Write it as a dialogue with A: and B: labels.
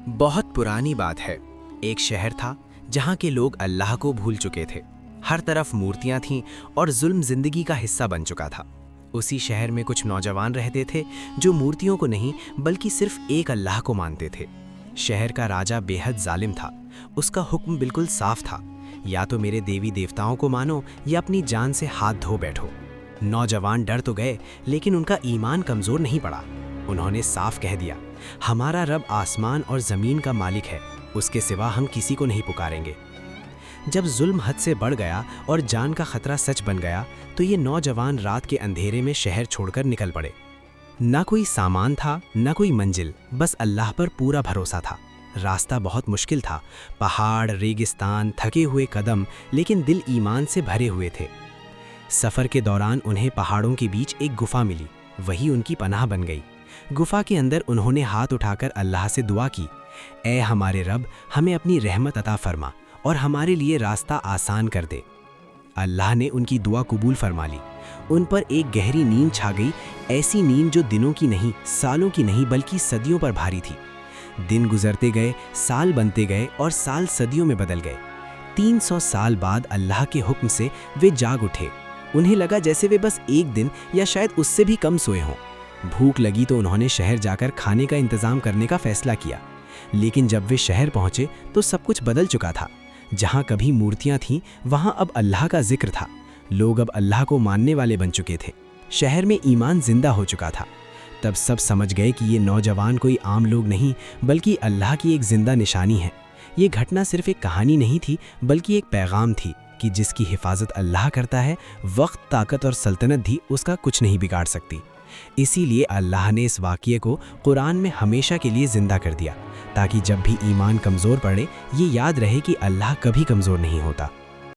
A: बहुत पुरानी बात है। एक शहर था जहाँ के लोग अल्लाह को भूल चुके थे। हर तरफ मूर्तियाँ थीं और जुल्म जिंदगी का हिस्सा बन चुका था। उसी शहर में कुछ नौजवान रहते थे जो मूर्तियों को नहीं बल्कि सिर्फ एक अल्लाह को मानते थे। शहर का राजा बेहद जालिम था। उसका हुक्म बिल्कुल साफ था, या तो मेरे देवी देवताओं को मानो या अपनी जान से हाथ धो बैठो। नौजवान डर तो गए, लेकिन उनका ईमान कमज़ोर नहीं पड़ा। उन्होंने साफ कह दिया, हमारा रब आसमान और ज़मीन का मालिक है, उसके सिवा हम किसी को नहीं पुकारेंगे। जब जुल्म हद से बढ़ गया और जान का खतरा सच बन गया, तो ये नौजवान रात के अंधेरे में शहर छोड़कर निकल पड़े। ना कोई सामान था, ना कोई मंजिल, बस अल्लाह पर पूरा भरोसा था। रास्ता बहुत मुश्किल था, पहाड़, रेगिस्तान, थके हुए कदम, लेकिन दिल ईमान से भरे हुए थे। सफ़र के दौरान उन्हें पहाड़ों के बीच एक गुफा मिली, वही उनकी पनाह बन गई। गुफा के अंदर उन्होंने हाथ उठाकर अल्लाह से दुआ की, ऐ हमारे रब, हमें अपनी रहमत अता फरमा और हमारे लिए रास्ता आसान कर दे। अल्लाह ने उनकी दुआ कबूल फरमा ली। उन पर एक गहरी नींद छा गई, ऐसी नींद जो दिनों की नहीं, सालों की नहीं, बल्कि सदियों पर भारी थी। दिन गुजरते गए, साल बनते गए और साल सदियों में बदल गए। 300 साल बाद अल्लाह के हुक्म से वे जाग उठे। उन्हें लगा जैसे वे बस एक दिन या शायद उससे भी कम सोए हों। भूख लगी तो उन्होंने शहर जाकर खाने का इंतज़ाम करने का फैसला किया। लेकिन जब वे शहर पहुंचे तो सब कुछ बदल चुका था। जहां कभी मूर्तियां थीं, वहां अब अल्लाह का जिक्र था। लोग अब अल्लाह को मानने वाले बन चुके थे। शहर में ईमान जिंदा हो चुका था। तब सब समझ गए कि ये नौजवान कोई आम लोग नहीं, बल्कि अल्लाह की एक जिंदा निशानी है। ये घटना सिर्फ एक कहानी नहीं थी, बल्कि एक पैगाम थी कि जिसकी हिफाजत अल्लाह करता है, वक्त, ताकत और सल्तनत भी उसका कुछ नहीं बिगाड़ सकती। इसीलिए अल्लाह ने इस वाक़ये को कुरान में हमेशा के लिए ज़िंदा कर दिया, ताकि जब भी ईमान कमज़ोर पड़े, ये याद रहे कि अल्लाह कभी कमज़ोर नहीं होता।